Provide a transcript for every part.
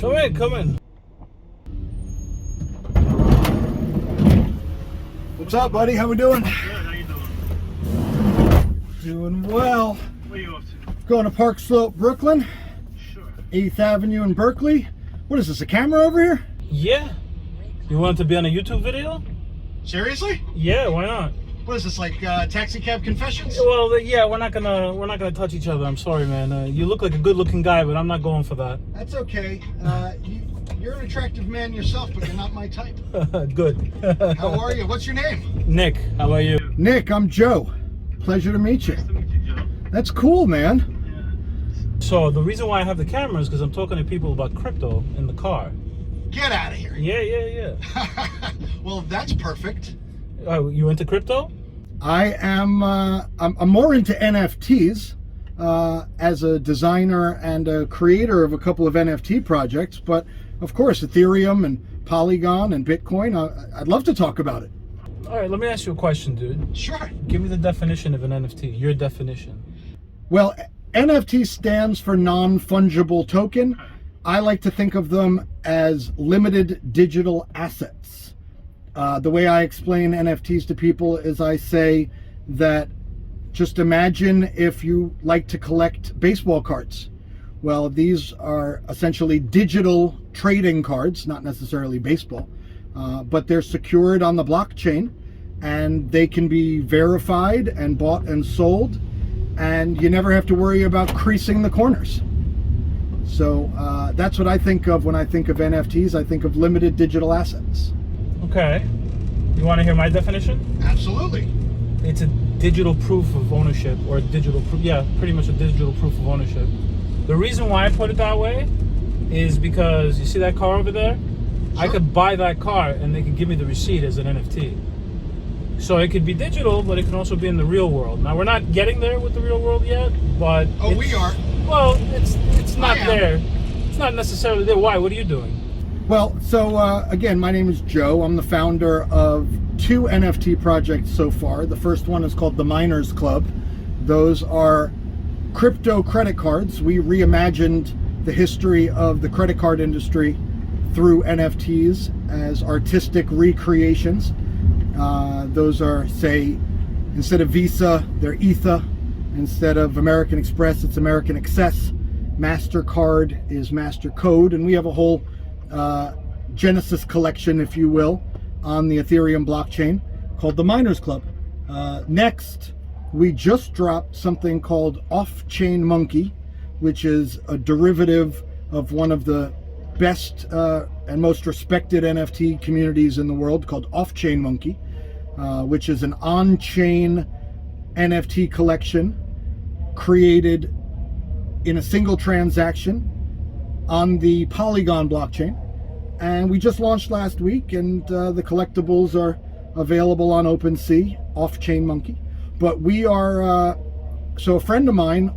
Come in, come in. What's up, buddy? How we doing? Good, how you doing? Doing well. Where you off to? Going to Park Slope, Brooklyn, Sure. 8th Avenue in Berkeley. What is this, a camera over here? Yeah. You want to be on a YouTube video? Seriously? Yeah, why not? What is this, like taxi cab confessions? Well, yeah, we're not gonna touch each other. I'm sorry, man. You look like a good-looking guy, but I'm not going for that. That's okay. You're an attractive man yourself, but you're not my type. Good. How are you? What's your name? Nick, how about you? Nick, I'm Joe. Pleasure to meet you. Nice to meet you, Joe. That's cool, man. Yeah. So the reason why I have the camera is because I'm talking to people about crypto in the car. Get out of here. Yeah. Well, that's perfect. You into crypto? I am. I'm more into NFTs as a designer and a creator of a couple of NFT projects. But of course, Ethereum and Polygon and Bitcoin. I'd love to talk about it. All right, let me ask you a question, dude. Sure. Give me the definition of an NFT. Your definition. Well, NFT stands for non-fungible token. I like to think of them as limited digital assets. The way I explain NFTs to people is I say that just imagine if you like to collect baseball cards. Well, these are essentially digital trading cards, not necessarily baseball, but they're secured on the blockchain and they can be verified and bought and sold, and you never have to worry about creasing the corners. So that's what I think of when I think of NFTs. I think of limited digital assets. Okay. You want to hear my definition? Absolutely. It's a digital proof of ownership, or a digital proof. Yeah, pretty much a digital proof of ownership. The reason why I put it that way is because you see that car over there? Sure. I could buy that car and they could give me the receipt as an NFT. So it could be digital, but it can also be in the real world. Now, we're not getting there with the real world yet, but oh, we are. Well, it's not there. It's not necessarily there. Why? What are you doing? Well, so again, my name is Joe. I'm the founder of 2 NFT projects so far. The first one is called the Miners Club. Those are crypto credit cards. We reimagined the history of the credit card industry through NFTs as artistic recreations. Those are, say, instead of Visa, they're Ether. Instead of American Express, it's American Access. MasterCard is MasterCode. And we have a whole Genesis collection, if you will, on the Ethereum blockchain called the Miners Club. Next, we just dropped something called Off-Chain Monkey, which is a derivative of one of the best and most respected NFT communities in the world called Off-Chain Monkey, which is an on-chain NFT collection created in a single transaction on the Polygon blockchain. And we just launched last week, and the collectibles are available on OpenSea, Off-Chain Monkey. But we are, so a friend of mine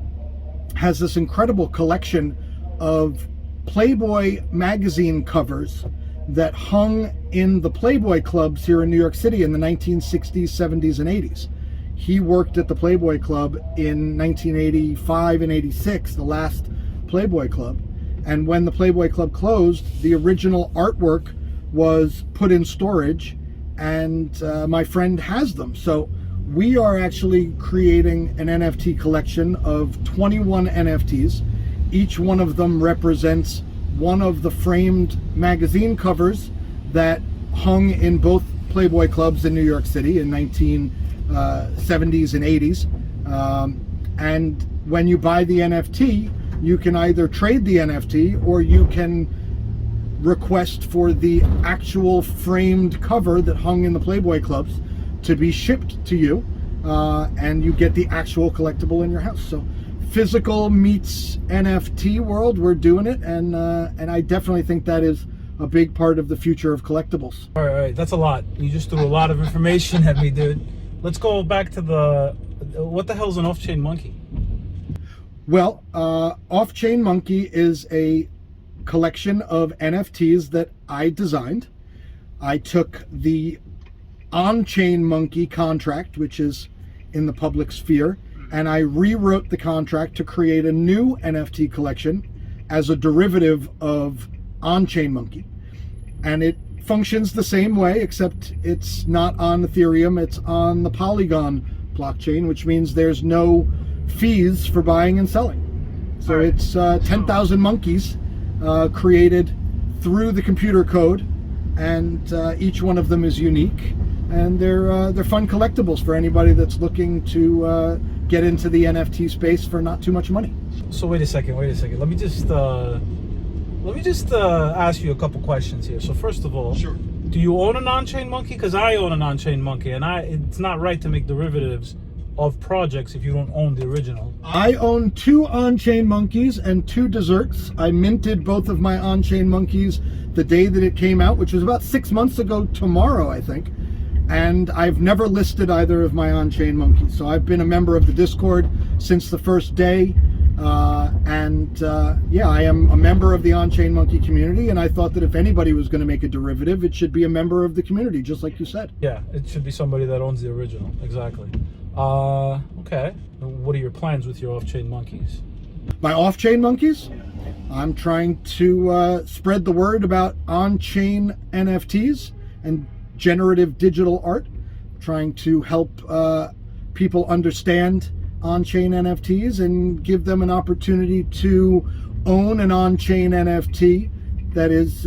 has this incredible collection of Playboy magazine covers that hung in the Playboy clubs here in New York City in the 1960s, 70s, and 80s. He worked at the Playboy Club in 1985 and 86, the last Playboy Club. And when the Playboy Club closed, the original artwork was put in storage, and my friend has them. So we are actually creating an NFT collection of 21 NFTs. Each one of them represents one of the framed magazine covers that hung in both Playboy clubs in New York City in 1970s and 80s. And when you buy the NFT, you can either trade the NFT or you can request for the actual framed cover that hung in the Playboy clubs to be shipped to you, and you get the actual collectible in your house. So physical meets NFT world, we're doing it, and I definitely think that is a big part of the future of collectibles. All right, that's a lot. You just threw a lot of information at me, dude. Let's go back to what the hell's an off-chain monkey? Well, Off-Chain Monkey is a collection of NFTs that I designed. I took the on-chain monkey contract, which is in the public sphere, and I rewrote the contract to create a new NFT collection as a derivative of on-chain monkey. And it functions the same way, except it's not on Ethereum, it's on the Polygon blockchain, which means there's no fees for buying and selling. So it's 10,000 monkeys created through the computer code, and each one of them is unique, and they're fun collectibles for anybody that's looking to get into the NFT space for not too much money. So wait a second. Let me just ask you a couple questions here. So first of all, Sure. Do you own an on-chain monkey? Because I own an on-chain monkey, and it's not right to make derivatives of projects if you don't own the original. I own 2 on-chain monkeys and 2 desserts. I minted both of my on-chain monkeys the day that it came out, which was about 6 months ago tomorrow, I think. And I've never listed either of my on-chain monkeys. So I've been a member of the Discord since the first day. Yeah, I am a member of the on-chain monkey community, and I thought that if anybody was going to make a derivative, it should be a member of the community, just like you said. Yeah, it should be somebody that owns the original. Exactly. Okay. What are your plans with your off-chain monkeys? My off-chain monkeys? I'm trying to spread the word about on-chain NFTs and generative digital art. Trying to help people understand on-chain NFTs and give them an opportunity to own an on-chain NFT that is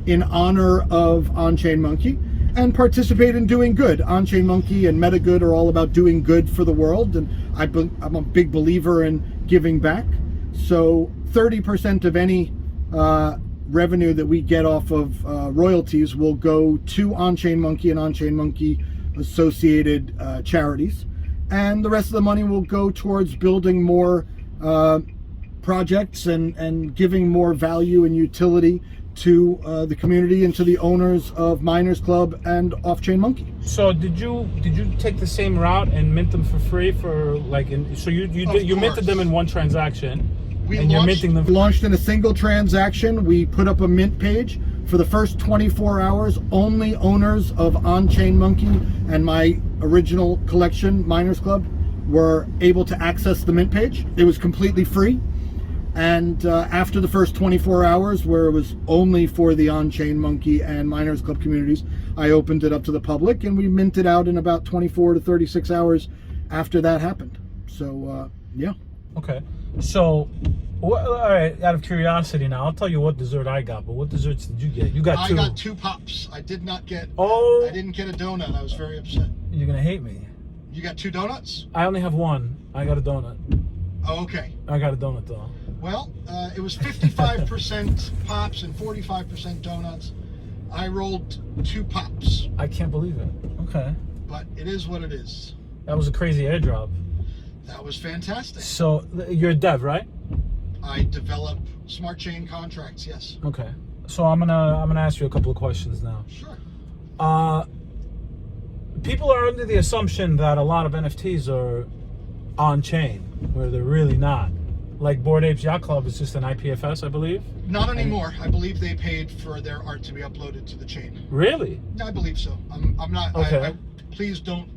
in honor of on-chain monkey, and participate in doing good. On-chain monkey and MetaGood are all about doing good for the world, and I'm a big believer in giving back. So 30% of any revenue that we get off of royalties will go to on-chain monkey and on-chain monkey associated charities, and the rest of the money will go towards building more projects and giving more value and utility to the community and to the owners of Miners Club and Off-Chain Monkey. So did you take the same route and mint them for free for like you minted them in one transaction, you're minting them? Launched in a single transaction. We put up a mint page. For the first 24 hours, only owners of On-Chain Monkey and my original collection, Miners Club, were able to access the mint page. It was completely free. And after the first 24 hours, where it was only for the On-Chain Monkey and Miners Club communities, I opened it up to the public, and we minted out in about 24 to 36 hours after that happened. So, yeah. Okay. So, all right, out of curiosity now, I'll tell you what dessert I got, but what desserts did you get? You got 2. I got 2 pops. I did not get, Oh. I didn't get a donut. I was very upset. You're going to hate me. You got 2 donuts? I only have 1. I got a donut. Oh, okay. I got a donut, though. Well, it was 55% pops and 45% donuts. I rolled 2 pops. I can't believe it. Okay. But it is what it is. That was a crazy airdrop. That was fantastic. So, you're a dev, right? I develop smart chain contracts, yes. Okay. So I'm gonna ask you a couple of questions now. Sure. People are under the assumption that a lot of NFTs are on chain, where they're really not. Like Bored Apes Yacht Club is just an IPFS, I believe. Not anymore. I believe they paid for their art to be uploaded to the chain. Really? I believe so. I'm not. Okay. Please don't.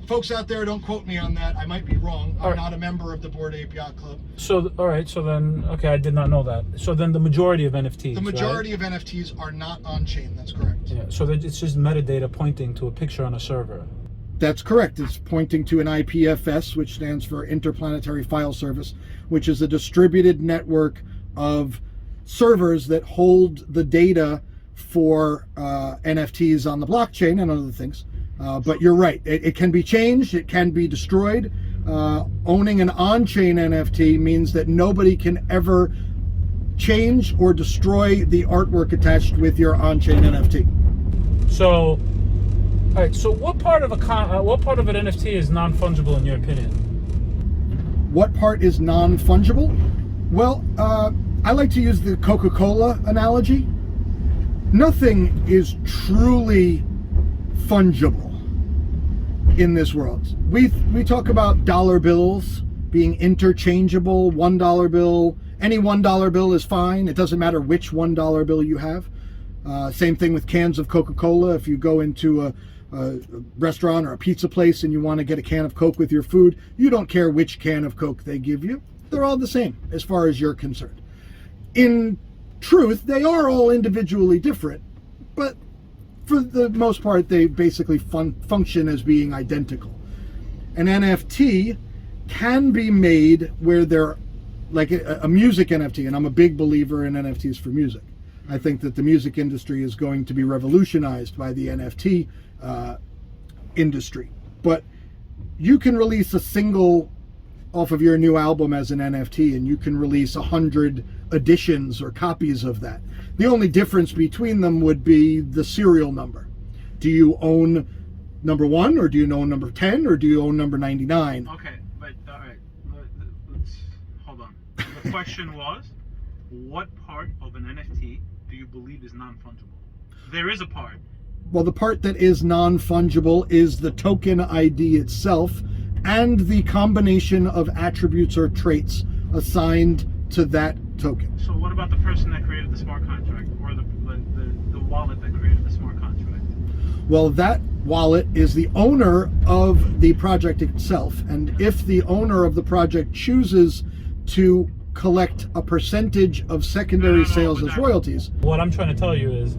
Folks out there, don't quote me on that. I might be wrong. I'm not a member of the Bored Ape Yacht Club. So, all right. So then, okay, I did not know that. So then, the majority of NFTs. The majority of NFTs are not on chain. That's correct. Yeah. So it's just metadata pointing to a picture on a server. That's correct. It's pointing to an IPFS, which stands for Interplanetary File Service, which is a distributed network of servers that hold the data for NFTs on the blockchain and other things. But you're right. It can be changed. It can be destroyed. Owning an on-chain NFT means that nobody can ever change or destroy the artwork attached with your on-chain NFT. So, all right. So, what part of an NFT is non-fungible in your opinion? What part is non-fungible? Well, I like to use the Coca-Cola analogy. Nothing is truly fungible in this world. We talk about dollar bills being interchangeable. $1 bill, any $1 bill is fine. It doesn't matter which $1 bill you have. Same thing with cans of Coca-Cola. If you go into a restaurant or a pizza place and you want to get a can of Coke with your food, you don't care which can of Coke they give you. They're all the same as far as you're concerned. In truth, they are all individually different, but for the most part, they basically function as being identical. An NFT can be made where they're like a music NFT, and I'm a big believer in NFTs for music. I think that the music industry is going to be revolutionized by the NFT industry. But you can release a single off of your new album as an NFT, and you can release 100 editions or copies of that. The only difference between them would be the serial number. Do you own number 1, or do you own number 10, or do you own number 99? Okay, but all right, let's hold on. The question was, what part of an NFT do you believe is non-fungible? There is a part. Well, the part that is non-fungible is the token ID itself and the combination of attributes or traits assigned to that token. So what about the person that created the smart contract, or the wallet that created the smart contract? Well, that wallet is the owner of the project itself, and if the owner of the project chooses to collect a percentage of secondary sales as royalties. What I'm trying to tell you is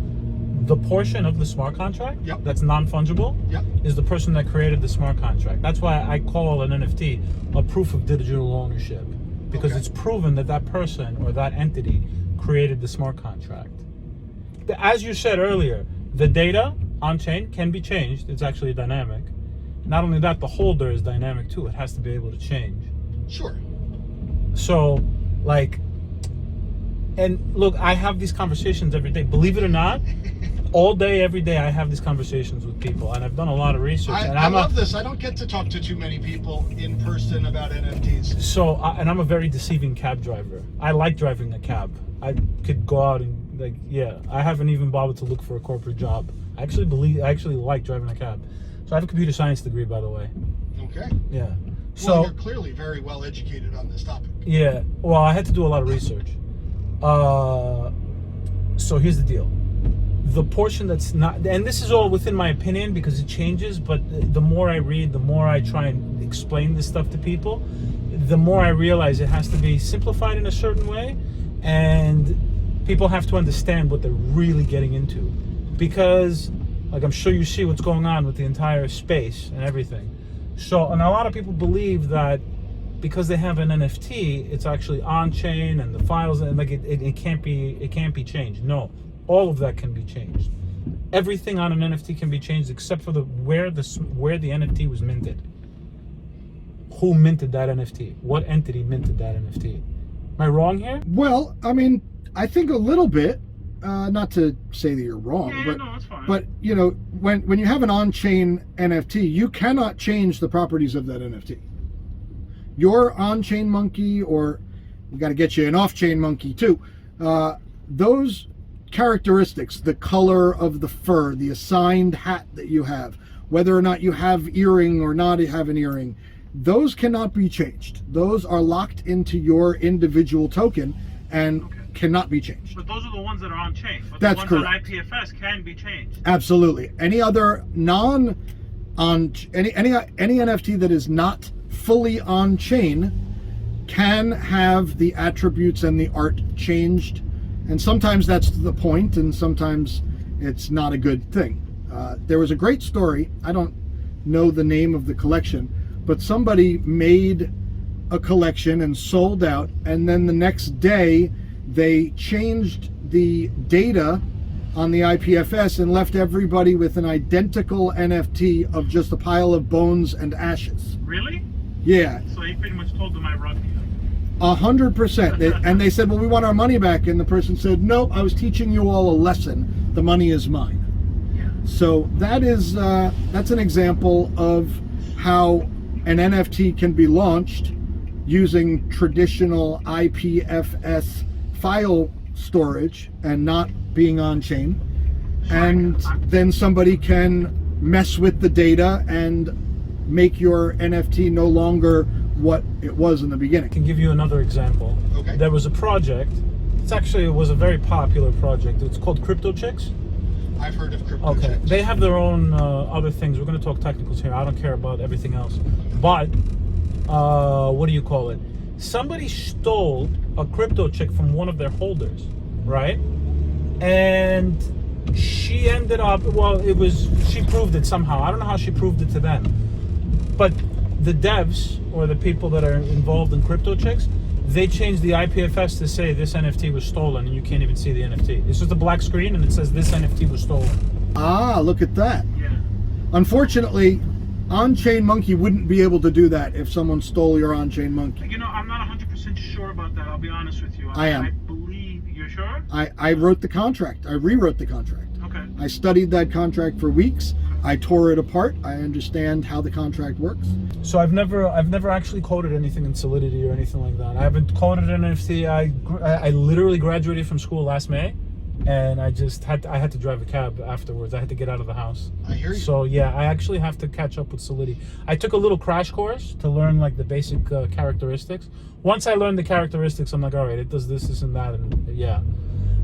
the portion of the smart contract Yep. that's non-fungible Yep. is the person that created the smart contract. That's why I call an NFT a proof of digital ownership, because Okay. it's proven that that person or that entity created the smart contract. As you said earlier, the data on-chain can be changed. It's actually dynamic. Not only that, the holder is dynamic too. It has to be able to change. Sure. So, like, and look, I have these conversations every day. Believe it or not, all day, every day, I have these conversations with people, and I've done a lot of research. And I love this. I don't get to talk to too many people in person about NFTs. So, and I'm a very deceiving cab driver. I like driving a cab. I could go out and, like, yeah, I haven't even bothered to look for a corporate job. I actually like driving a cab. So I have a computer science degree, by the way. Okay. Yeah. So Well, you're clearly very well educated on this topic. yeah, well, I had to do a lot of research. So here's the deal. The portion that's not, and this is all within my opinion because it changes, but the more I read, the more I try and explain this stuff to people, the more I realize it has to be simplified in a certain way, and people have to understand what they're really getting into. Because, like, I'm sure you see what's going on with the entire space and everything. So, and a lot of people believe that because they have an NFT, it's actually on-chain and the files, and like it can't be changed. No, all of that can be changed. Everything on an NFT can be changed except for where the NFT was minted. Who minted that NFT? What entity minted that NFT? Am I wrong here? Well, I mean, I think a little bit. Not to say that you're wrong, Yeah, no, it's fine. but you know, when you have an on-chain NFT, you cannot change the properties of that NFT. Your on-chain monkey, or we got to get you an off-chain monkey too. Those characteristics, the color of the fur, the assigned hat that you have, whether or not you have earring or not have an earring, those cannot be changed. Those are locked into your individual token and cannot be changed. But those are the ones that are on chain. But That's the ones correct. on IPFS can be changed. Absolutely. Any other any NFT that is not fully on chain can have the attributes and the art changed, and sometimes that's the point, and sometimes it's not a good thing. There was a great story. I don't know the name of the collection, but somebody made a collection and sold out, and then the next day they changed the data on the IPFS and left everybody with an identical NFT of just a pile of bones and ashes. Really? Yeah, So he pretty much told them I robbed you. 100%. And they said, well, we want our money back. And the person said, nope, I was teaching you all a lesson. The money is mine. Yeah. So that's an example of how an NFT can be launched using traditional IPFS file storage and not being on chain, and then somebody can mess with the data and make your NFT no longer what it was in the beginning. I can give you another example. Okay. There was a project. It was a very popular project. It's called Crypto Chicks. I've heard of crypto. Okay. checks. They have their own other things. We're going to talk technicals here. I don't care about everything else. But what do you call it? Somebody stole a crypto chick from one of their holders. right? And she ended up, well, she proved it somehow. I don't know how she proved it to them. But the devs, or the people that are involved in crypto checks, they changed the IPFS to say this NFT was stolen, and you can't even see the NFT. It's just a black screen, and it says this NFT was stolen. Ah, look at that. Yeah. Unfortunately, On-Chain Monkey wouldn't be able to do that if someone stole your On-Chain Monkey. You know, I'm not 100% sure about that. I'll be honest with you. I am. I believe, you're sure? I wrote the contract. I rewrote the contract. Okay. I studied that contract for weeks. I tore it apart. I understand how the contract works. So I've never actually coded anything in Solidity or anything like that. I haven't coded an NFT. I literally graduated from school last May, and I had to drive a cab afterwards. I had to get out of the house. I hear you. So yeah, I actually have to catch up with Solidity. I took a little crash course to learn like the basic characteristics. Once I learned the characteristics, I'm like, all right, it does this and that, and yeah.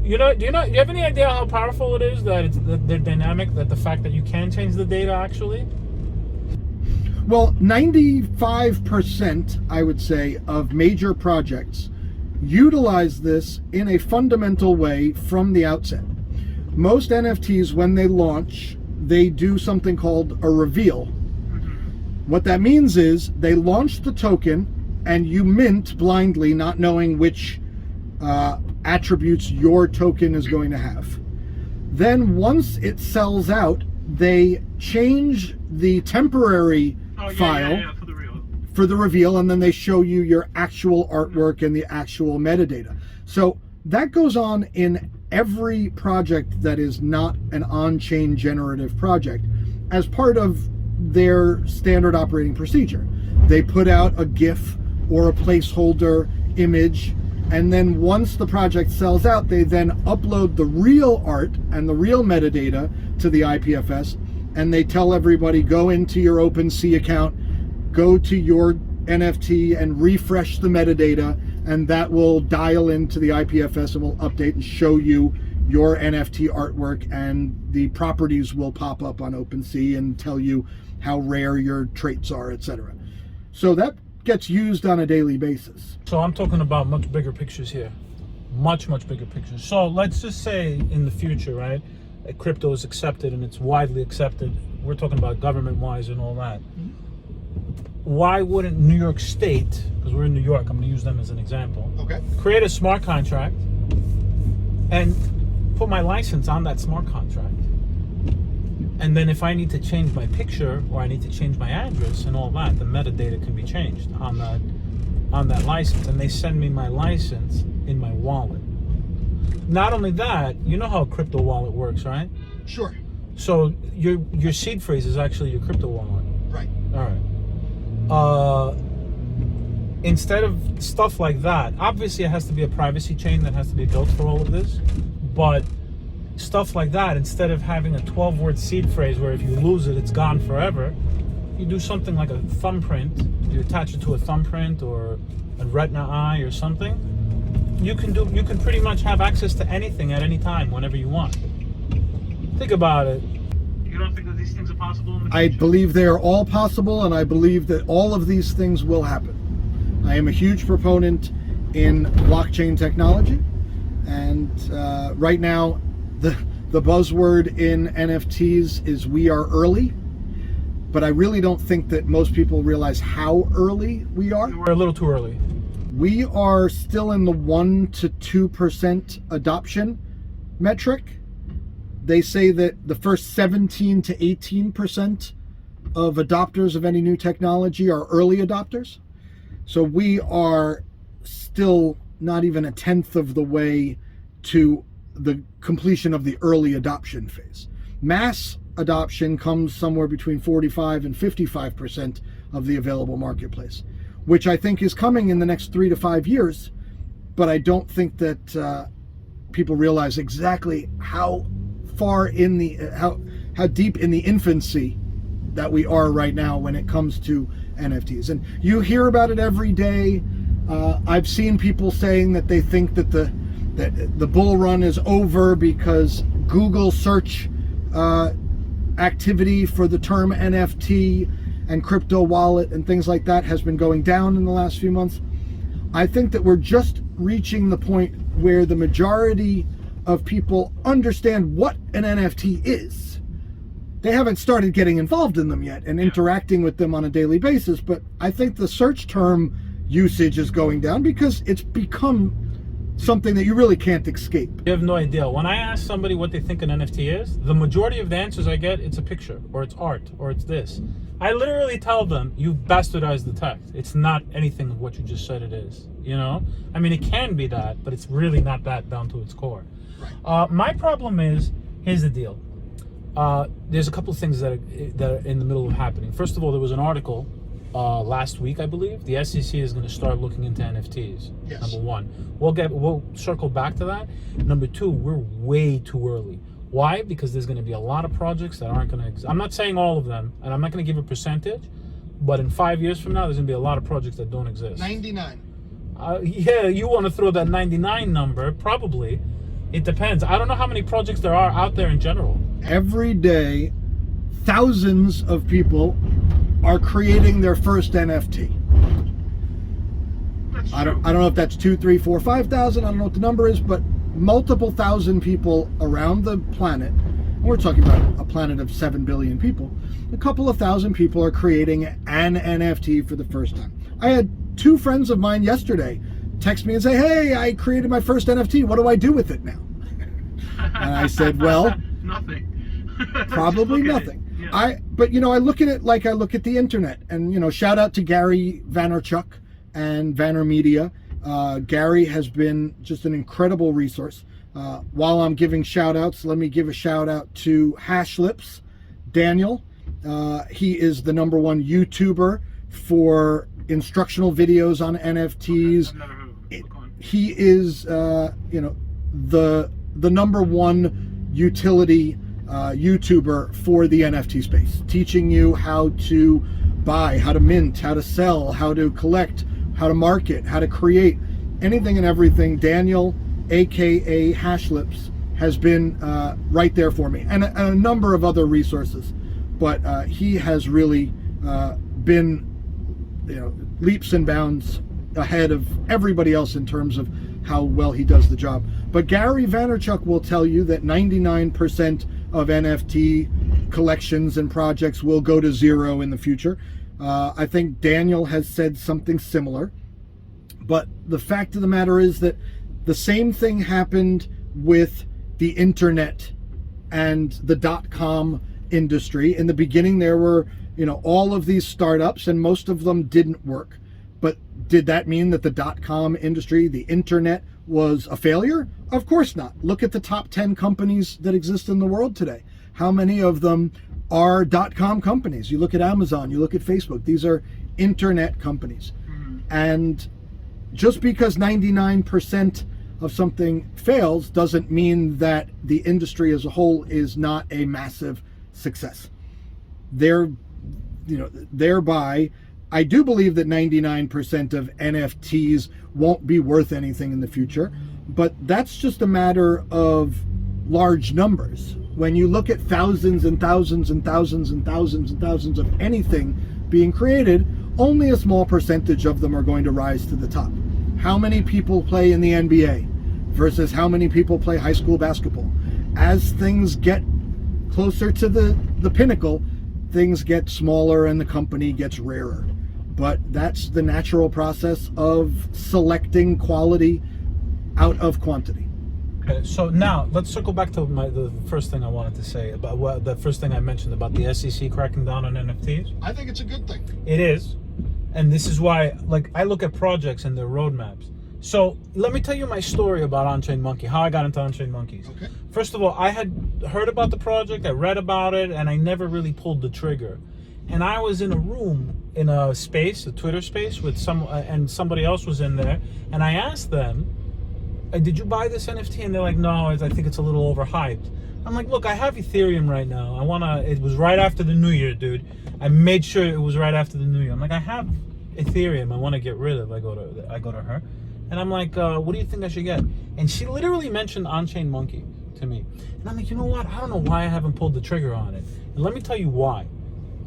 Do you have any idea how powerful it is that they're dynamic, that the fact that you can change the data actually? Well, 95%, I would say, of major projects utilize this in a fundamental way from the outset. Most NFTs, when they launch, they do something called a reveal. What that means is they launch the token and you mint blindly, not knowing which attributes your token is going to have. Then once it sells out, they change the temporary file for the reveal, and then they show you your actual artwork and the actual metadata. So that goes on in every project that is not an on-chain generative project as part of their standard operating procedure. They put out a GIF or a placeholder image, and then once the project sells out, they then upload the real art and the real metadata to the IPFS, and they tell everybody, go into your OpenSea account, go to your NFT and refresh the metadata, and that will dial into the IPFS and will update and show you your NFT artwork, and the properties will pop up on OpenSea and tell you how rare your traits are, etc. So that gets used on a daily basis. So I'm talking about much bigger pictures here. Much bigger pictures. So let's just say in the future, right, crypto is accepted and it's widely accepted. We're talking about government-wise and all that. Why wouldn't New York State, because we're in New York, I'm going to use them as an example, create a smart contract and put my license on that smart contract? And then if I need to change my picture or I need to change my address and all that, the metadata can be changed on that license, and they send me my license in my wallet. Not only that, you know how a crypto wallet works, right? Sure. So your seed phrase is actually your crypto wallet. Right. All right. Instead of stuff like that, obviously it has to be a privacy chain that has to be built for all of this, but stuff like that, instead of having a 12-word seed phrase where if you lose it, it's gone forever, you do something like a thumbprint. You attach it to a thumbprint or a retina eye or something. You can pretty much have access to anything at any time, whenever you want. Think about it. You don't think that these things are possible in the future? I believe they are all possible, and I believe that all of these things will happen. I am a huge proponent in blockchain technology, and right now the buzzword in NFTs is we are early, but I really don't think that most people realize how early we are. We're a little too early. We are still in the 1 to 2% adoption metric. They say that the first 17 to 18% of adopters of any new technology are early adopters. So we are still not even a tenth of the way to the completion of the early adoption phase. Mass adoption comes somewhere between 45 and 55% of the available marketplace, which I think is coming in the next 3 to 5 years. But I don't think that people realize exactly how far in the how deep in the infancy that we are right now when it comes to NFTs. And you hear about it every day. I've seen people saying that they think that the bull run is over because Google search activity for the term NFT and crypto wallet and things like that has been going down in the last few months. I think that we're just reaching the point where the majority of people understand what an NFT is. They haven't started getting involved in them yet and interacting with them on a daily basis, but I think the search term usage is going down because it's become something that you really can't escape. You have no idea. When I ask somebody what they think an NFT is, the majority of the answers I get, it's a picture, or it's art, or it's this. I literally tell them, you've bastardized the text. It's not anything of what you just said it is, you know? I mean, it can be that, but it's really not that down to its core. Right. My problem is, here's the deal. There's a couple of things that are in the middle of happening. First of all, there was an article last week, I believe. The SEC is going to start looking into NFTs. Yes. Number one, we'll circle back to that. Number two, we're way too early. Why? Because there's going to be a lot of projects that aren't going to exist. I'm not saying all of them, and I'm not going to give a percentage, but in 5 years from now, there's going to be a lot of projects that don't exist. 99. Yeah, you want to throw that 99 number? Probably. It depends. I don't know how many projects there are out there in general. Every day, thousands of people are creating their first NFT. I don't know if that's 2, 3, 4, 5,000. I don't know what the number is, but multiple thousand people around the planet. We're talking about a planet of 7 billion people. A couple of thousand people are creating an NFT for the first time. I had 2 friends of mine yesterday text me and say, "Hey, I created my first NFT. What do I do with it now?" And I said, "Well, nothing." Probably nothing. Yeah. But I look at it like I look at the internet, and shout out to Gary Vaynerchuk and VaynerMedia. Gary has been just an incredible resource. While I'm giving shout outs, let me give a shout out to Hashlips, Daniel. He is the #1 YouTuber for instructional videos on NFTs. He is, the #1 utility YouTuber for the NFT space, teaching you how to buy, how to mint, how to sell, how to collect, how to market, how to create, anything and everything. Daniel, aka Hashlips, has been right there for me, and a number of other resources. But he has really been, leaps and bounds ahead of everybody else in terms of how well he does the job. But Gary Vaynerchuk will tell you that 99% of NFT collections and projects will go to zero in the future. I think Daniel has said something similar. But the fact of the matter is that the same thing happened with the internet and the .com industry. In the beginning, there were, all of these startups, and most of them didn't work. But did that mean that the .com industry, the internet, was a failure? Of course not. Look at the top 10 companies that exist in the world today. How many of them are .com companies? You look at Amazon, you look at Facebook. These are internet companies. Mm-hmm. And just because 99% of something fails doesn't mean that the industry as a whole is not a massive success. Thereby, I do believe that 99% of NFTs won't be worth anything in the future, but that's just a matter of large numbers. When you look at thousands and thousands and thousands and thousands and thousands of anything being created, only a small percentage of them are going to rise to the top. How many people play in the NBA versus how many people play high school basketball? As things get closer to the pinnacle, things get smaller and the company gets rarer. But that's the natural process of selecting quality out of quantity. Okay, so now let's circle back to the first thing I wanted to say about the first thing I mentioned about the SEC cracking down on NFTs. I think it's a good thing. It is, and this is why, I look at projects and their roadmaps. So let me tell you my story about On-Chain Monkey, how I got into On-Chain Monkeys. Okay. First of all, I had heard about the project, I read about it, and I never really pulled the trigger. And I was in a room, in a space, a Twitter space, with and somebody else was in there, and I asked them, "Did you buy this NFT?" And they're like, "No, I think it's a little overhyped." I'm like, "Look, I have Ethereum right now. It was right after the New Year, dude. I made sure it was right after the New Year. I'm like, I have Ethereum I want to get rid of." I go to her, and I'm like, "What do you think I should get?" And she literally mentioned On-Chain Monkey to me. And I'm like, you know what? I don't know why I haven't pulled the trigger on it. And let me tell you why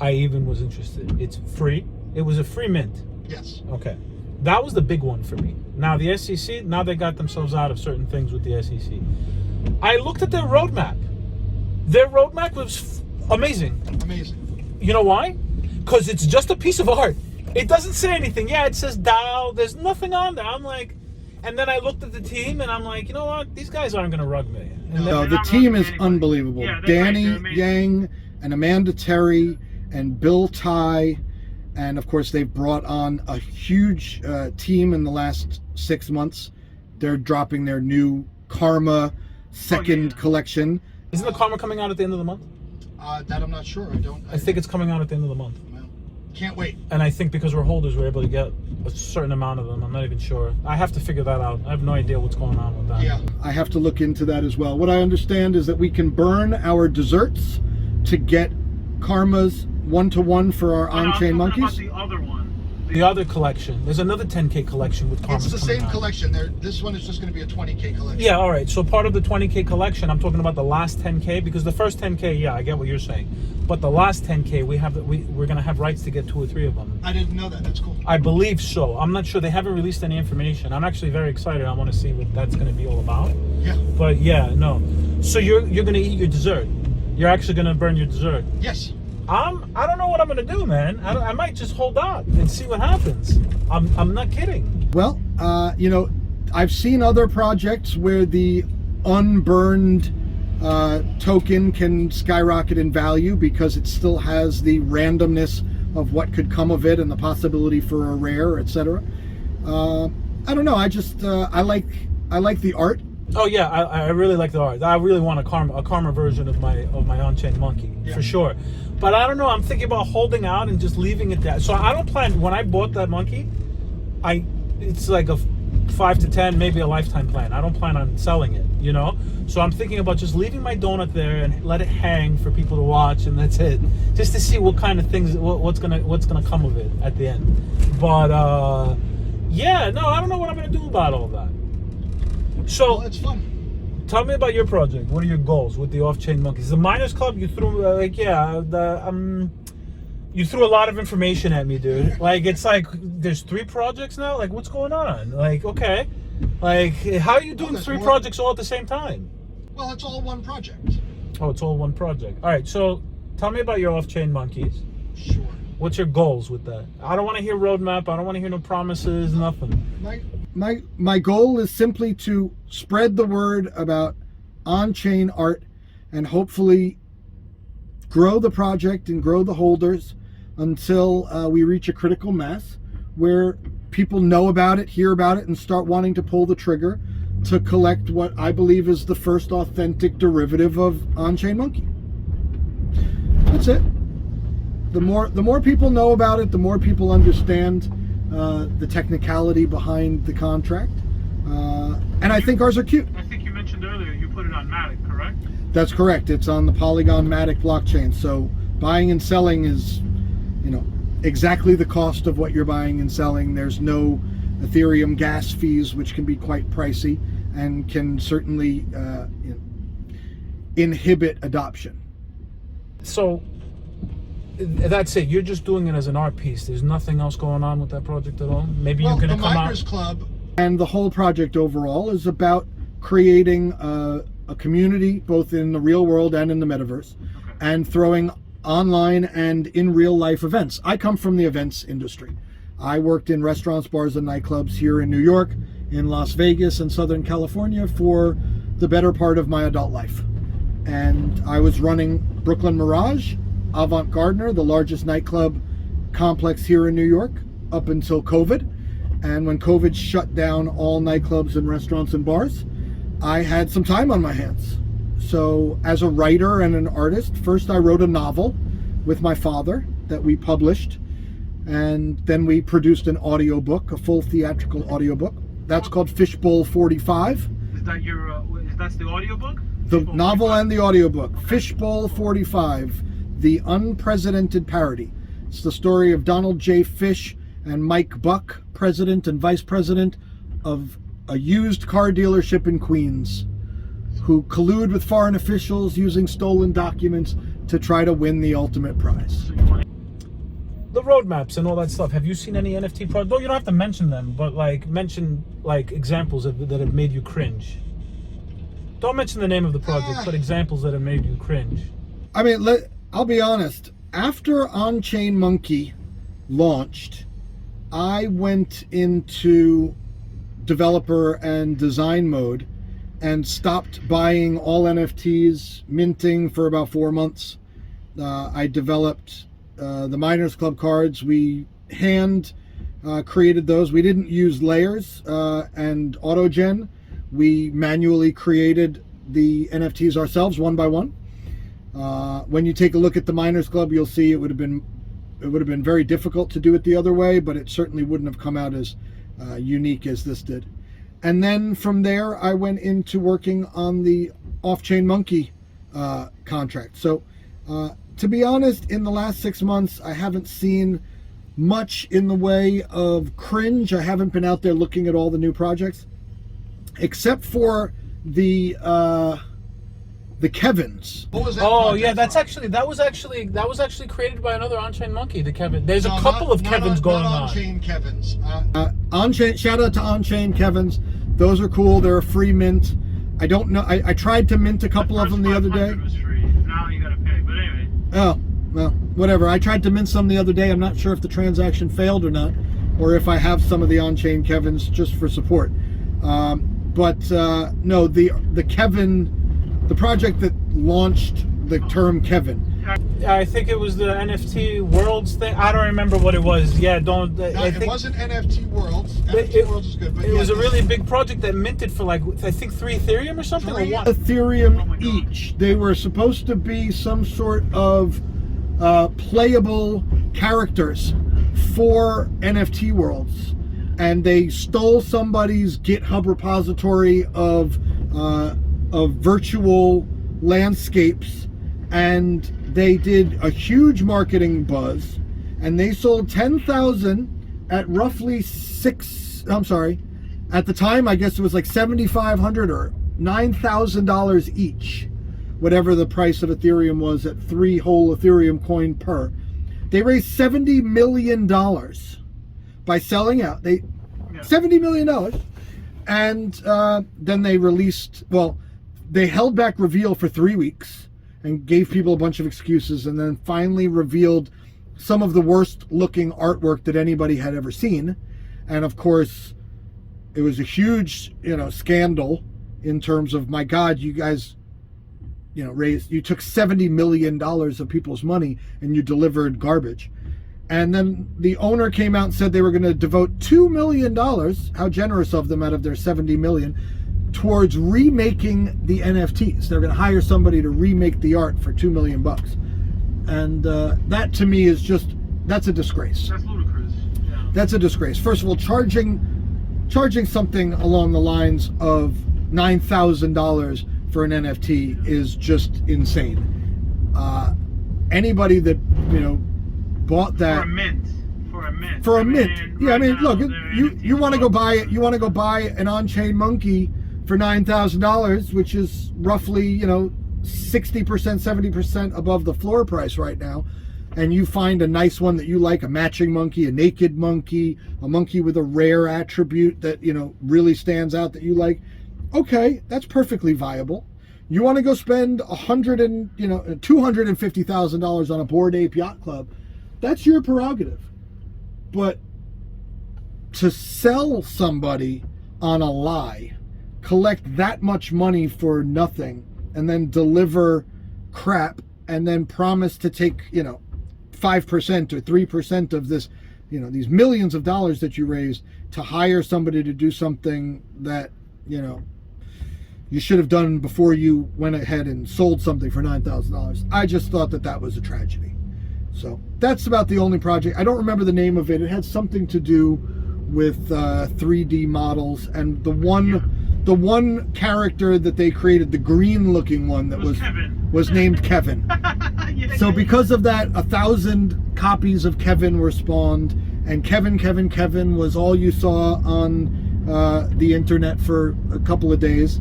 I even was interested. It's free. It was a free mint. Yes. Okay. That was the big one for me. Now the SEC, now they got themselves out of certain things with the SEC. I looked at their roadmap. Their roadmap was amazing. Amazing. You know why? Because it's just a piece of art. It doesn't say anything. Yeah, it says DAO. There's nothing on there. I'm like, and then I looked at the team and I'm like, you know what? These guys aren't going to rug me. And No, the team is unbelievable. Yeah, they're Danny great. Yang and Amanda Terry and Bill Ty, and of course they've brought on a huge team in the last 6 months. They're dropping their new Karma second collection. Isn't the Karma coming out at the end of the month? That I'm not sure. I think it's coming out at the end of the month. Well, can't wait. And I think because we're holders, we're able to get a certain amount of them. I'm not even sure. I have to figure that out. I have no idea what's going on with that. Yeah, I have to look into that as well. What I understand is that we can burn our desserts to get Karmas 1-to-1 for our on-chain monkeys. The other one. The other collection. There's another 10K collection with Karmas. It's the coming same out. collection. This one is just going to be a 20K collection. Yeah, all right. So part of the 20K collection, I'm talking about the last 10K, because the first 10K, yeah, I get what you're saying. But the last 10K, we're going to have rights to get 2 or 3 of them. I didn't know that. That's cool. I believe so. I'm not sure. They haven't released any information. I'm actually very excited. I want to see what that's going to be all about. Yeah. But yeah, no. So you're going to eat your dessert. You're actually going to burn your dessert. Yes. I don't know what I'm going to do, man. I might just hold out and see what happens. I'm not kidding. Well, you know, I've seen other projects where the unburned token can skyrocket in value because it still has the randomness of what could come of it and the possibility for a rare, etc. I don't know. I just I like the art. Oh yeah, I really like the art. I really want a karma version of my on-chain monkey, for sure. But I don't know. I'm thinking about holding out and just leaving it there. So I don't plan. When I bought that monkey, it's like a 5 to 10, maybe a lifetime plan. I don't plan on selling it, you know. So I'm thinking about just leaving my donut there and let it hang for people to watch, and that's it. Just to see what kind of things, what's gonna come of it at the end. But yeah, no, I don't know what I'm gonna do about all that. So Well, it's fun. tell me about your project. What are your goals with the off-chain monkeys? The Miners Club, you threw you threw a lot of information at me, dude. Like, it's like there's 3 projects now. Like, what's going on? Like, okay, like how are you doing 3 projects all at the same time? Well, it's all one project. Oh, it's all one project. All right, so tell me about your off-chain monkeys. Sure. What's your goals with that? I don't want to hear roadmap. I don't want to hear no promises, nothing. My goal is simply to spread the word about on-chain art and hopefully grow the project and grow the holders until we reach a critical mass where people know about it, hear about it, and start wanting to pull the trigger to collect what I believe is the first authentic derivative of on-chain monkey. That's it. The more people know about it, the more people understand the technicality behind the contract, and I think ours are cute. I think you mentioned earlier you put it on Matic, correct? That's correct. It's on the Polygon Matic blockchain. So buying and selling is, you know, exactly the cost of what you're buying and selling. There's no Ethereum gas fees, which can be quite pricey and can certainly inhibit adoption. So that's it. You're just doing it as an art piece. There's nothing else going on with that project at all. Maybe you're going to come out. The Miners Club and the whole project overall is about creating a community both in the real world and in the metaverse, and throwing online and in real life events. I come from the events industry. I worked in restaurants, bars, and nightclubs here in New York, in Las Vegas, and Southern California for the better part of my adult life. And I was running Brooklyn Mirage, Avant Gardner, the largest nightclub complex here in New York, up until COVID. And when COVID shut down all nightclubs and restaurants and bars, I had some time on my hands. So as a writer and an artist, first I wrote a novel with my father that we published, and then we produced an audiobook, a full theatrical audiobook. That's called Fishbowl 45. Is that that's the audiobook? The novel and the audiobook. Fishbowl 45, The Unprecedented Parody. It's the story of Donald J. Fish and Mike Buck, president and vice president of a used car dealership in Queens, who collude with foreign officials using stolen documents to try to win the ultimate prize. the roadmaps and all that stuff. Have you seen any NFT projects? No, you don't have to mention them, but like mention like examples that have made you cringe. Don't mention the name of the project, but examples that have made you cringe. I mean, I'll be honest. After On-Chain Monkey launched, I went into developer and design mode and stopped buying all NFTs, minting for about 4 months. I developed the Miners Club cards. We hand created those. We didn't use layers and autogen. We manually created the NFTs ourselves, one by one. When you take a look at the Miners Club, you'll see it would have been very difficult to do it the other way, but it certainly wouldn't have come out as unique as this did. And then from there, I went into working on the Off-Chain Monkey contract. So to be honest, in the last 6 months, I haven't seen much in the way of cringe. I haven't been out there looking at all the new projects, except for the Kevins. What was that? Oh yeah, that was actually created by another On-Chain Monkey. The Kevin. There's a couple of Kevins going on. On-chain Kevins. On-chain. Shout out to On-Chain Kevins. Those are cool. They're a free mint. I don't know. I tried to mint a couple of them the other day. Was free. Now you gotta pay. But anyway. Oh well, whatever. I tried to mint some the other day. I'm not sure if the transaction failed or not, or if I have some of the On-Chain Kevins just for support. But no, the Kevin. The project that launched the term Kevin. I think it was the NFT Worlds thing. I don't remember what it was. Yeah, don't. I think it wasn't NFT Worlds. It NFT Worlds is good, but it was a really big project that minted for like I think 3 Ethereum or something. Or one. Ethereum each. They were supposed to be some sort of playable characters for NFT Worlds, and they stole somebody's GitHub repository of virtual landscapes, and they did a huge marketing buzz, and they sold 10,000 at roughly at the time I guess it was like $7,500 or $9,000 each, whatever the price of Ethereum was at 3 whole Ethereum coin per. They raised $70 million by selling out. $70 million, and then they released, they held back reveal for 3 weeks and gave people a bunch of excuses, and then finally revealed some of the worst looking artwork that anybody had ever seen. And of course, it was a huge, scandal in terms of, my God, you guys, you took $70 million of people's money and you delivered garbage. And then the owner came out and said they were going to devote $2 million, how generous of them, out of their $70 million, towards remaking the NFTs. They're going to hire somebody to remake the art for $2 million. And that to me is that's a disgrace. That's ludicrous. Yeah. That's a disgrace. First of all, charging something along the lines of $9,000 for an NFT is just insane. Anybody that bought that for a mint. Yeah, I mean, look, you want to go buy it. You want to go buy an On-Chain Monkey for $9,000, which is roughly 60%, 70% above the floor price right now, and you find a nice one that you like, a matching monkey, a naked monkey, a monkey with a rare attribute that really stands out that you like. Okay, that's perfectly viable. You want to go spend $250,000 on a Bored Ape Yacht Club? That's your prerogative. But to sell somebody on a lie, collect that much money for nothing, and then deliver crap, and then promise to take 5% or 3% of this, these millions of dollars that you raised, to hire somebody to do something that you should have done before you went ahead and sold something for $9,000. I just thought that was a tragedy. So that's about the only project. I don't remember the name of it. It had something to do with 3D models, and the one character that they created, the green looking one that was named Kevin. So because of that, 1,000 copies of Kevin were spawned, and Kevin was all you saw on the internet for a couple of days.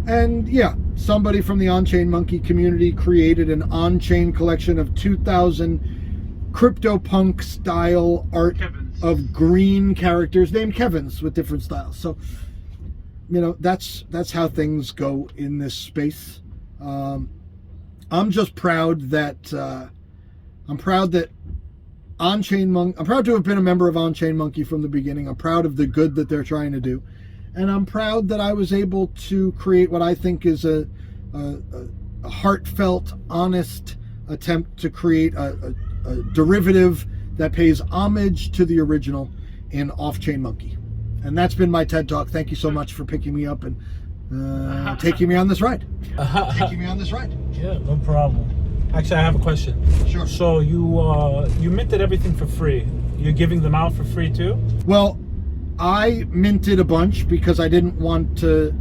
And yeah, somebody from the On-Chain Monkey community created an on-chain collection of 2,000 CryptoPunk style art Kevin's. of green characters named Kevins with different styles. So, you know, that's how things go in this space. I'm just proud that I'm proud to have been a member of On-Chain Monkey from the beginning. I'm proud of the good that they're trying to do, and I'm proud that I was able to create what I think is a heartfelt, honest attempt to create a derivative that pays homage to the original in Off-Chain Monkey. And that's been my TED Talk. Thank you so much for picking me up and taking me on this ride. Yeah, no problem. Actually, I have a question. Sure. So you minted everything for free. You're giving them out for free too? Well, I minted a bunch because I didn't want to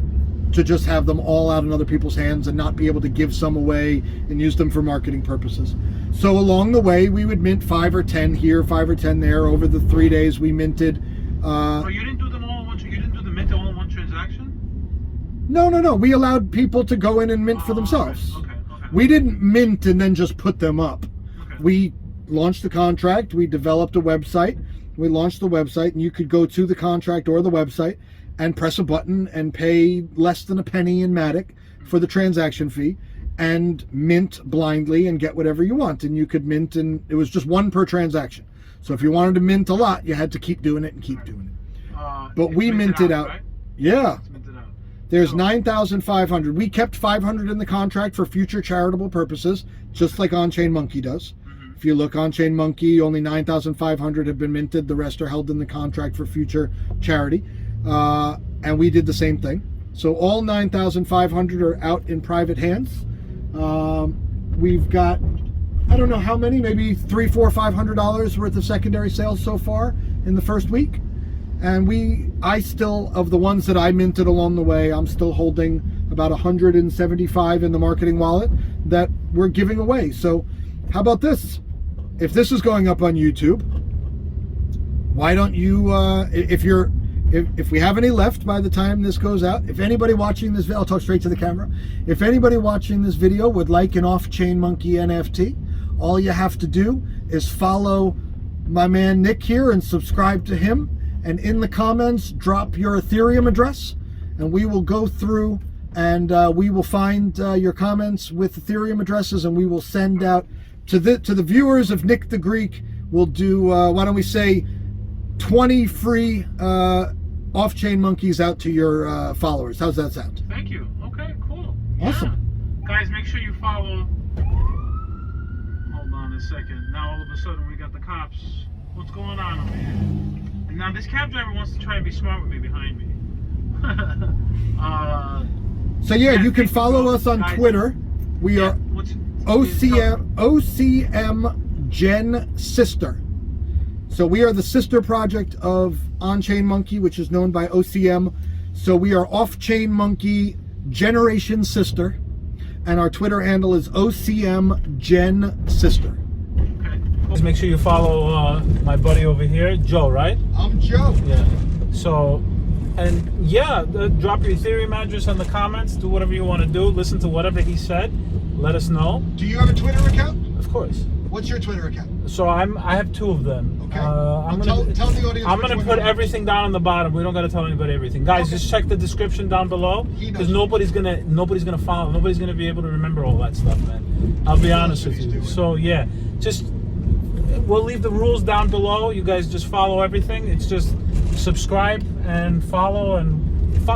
just have them all out in other people's hands and not be able to give some away and use them for marketing purposes. So along the way, we would mint 5 or 10 here, 5 or 10 there. Over the 3 days, we minted. Oh, you didn't do them all in one. You didn't do the mint all in one transaction? No. We allowed people to go in and mint for themselves. Okay. We didn't mint and then just put them up. Okay. We launched the contract. We developed a website. We launched the website, and you could go to the contract or the website and press a button and pay less than a penny in Matic for the transaction fee and mint blindly and get whatever you want. And you could mint, and it was just one per transaction. So if you wanted to mint a lot, you had to keep doing it and keep doing it. But we minted out. Right? Yeah. It's minted out. There's 9,500. We kept 500 in the contract for future charitable purposes, just like On-Chain Monkey does. Mm-hmm. If you look On-Chain Monkey, only 9,500 have been minted. The rest are held in the contract for future charity. And we did the same thing. So all 9,500 are out in private hands. We've got, I don't know how many, maybe $300, $400, $500 worth of secondary sales so far in the first week. And I still, of the ones that I minted along the way, I'm still holding about 175 in the marketing wallet that we're giving away. So how about this? If this is going up on YouTube, why don't you, if we have any left by the time this goes out, if anybody watching this video, I'll talk straight to the camera. If anybody watching this video would like an Off-Chain Monkey NFT, all you have to do is follow my man Nick here and subscribe to him. And in the comments, drop your Ethereum address, and we will go through and we will find your comments with Ethereum addresses, and we will send out to the viewers of NickDaGreek. We'll do, why don't we say 20 free Off-Chain Monkeys out to your followers. How's that sound? Thank you. Okay, cool. Awesome. Yeah. Guys, make sure you follow. Hold on a second. Now all of a sudden we got the cops. What's going on over here? And now this cab driver wants to try and be smart with me behind me. So yeah, you can follow us on guys, Twitter. We are what's OCM Gen Sister. So we are the sister project of On-Chain Monkey, which is known by OCM. So we are Off-Chain Monkey Generation Sister, and our Twitter handle is OCM Gen Sister. Just make sure you follow my buddy over here, Joe, right? I'm Joe. Yeah. So, and yeah, drop your Ethereum address in the comments. Do whatever you want to do. Listen to whatever he said. Let us know. Do you have a Twitter account? Of course. What's your Twitter account? So I have 2 of them. Okay. Tell the audience. I'm which gonna one put you- everything down on the bottom. We don't gotta tell anybody everything, guys. Okay. Just check the description down below, He knows. because nobody's gonna follow. Nobody's gonna be able to remember all that stuff, man. I'll be honest what with he's you. doing. So yeah, just we'll leave the rules down below. You guys just follow everything. It's just subscribe and follow, and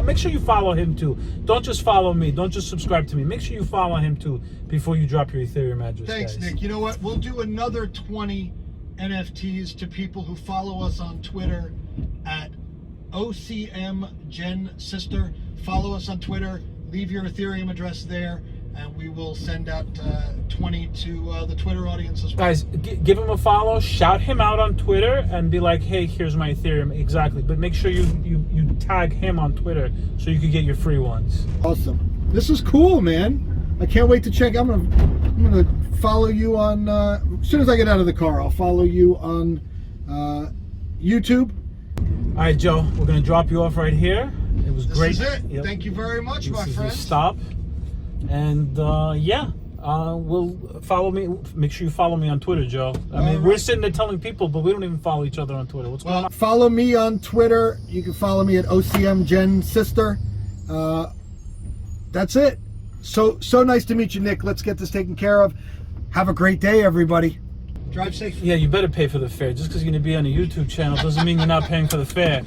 make sure you follow him too. Don't just follow me. Don't just subscribe to me. Make sure you follow him too before you drop your Ethereum address. Thanks, guys. Nick. You know what? We'll do another 20 NFTs to people who follow us on Twitter at OCM Gen Sister. Follow us on Twitter. Leave your Ethereum address there, and we will send out 20 to the Twitter audience as well. Guys, give him a follow, shout him out on Twitter, and be like, hey, here's my Ethereum. Exactly. But make sure you tag him on Twitter so you can get your free ones. Awesome. This is cool, man. I can't wait to check. I'm gonna follow you on as soon as I get out of the car. I'll follow you on YouTube. All right, Joe, we're going to drop you off right here. It was This great. is it. Yep. Thank you very much, my This is your friend. stop. And yeah, Will follow me. Make sure you follow me on Twitter, Joe. I mean, we're sitting there telling people, but we don't even follow each other on Twitter. What's going on? Follow me on Twitter. You can follow me at OCM Gen Sister. That's it. So nice to meet you, Nick. Let's get this taken care of. Have a great day, everybody. Drive safe. Yeah, you better pay for the fare. Just because you're going to be on a YouTube channel doesn't mean you're not paying for the fare.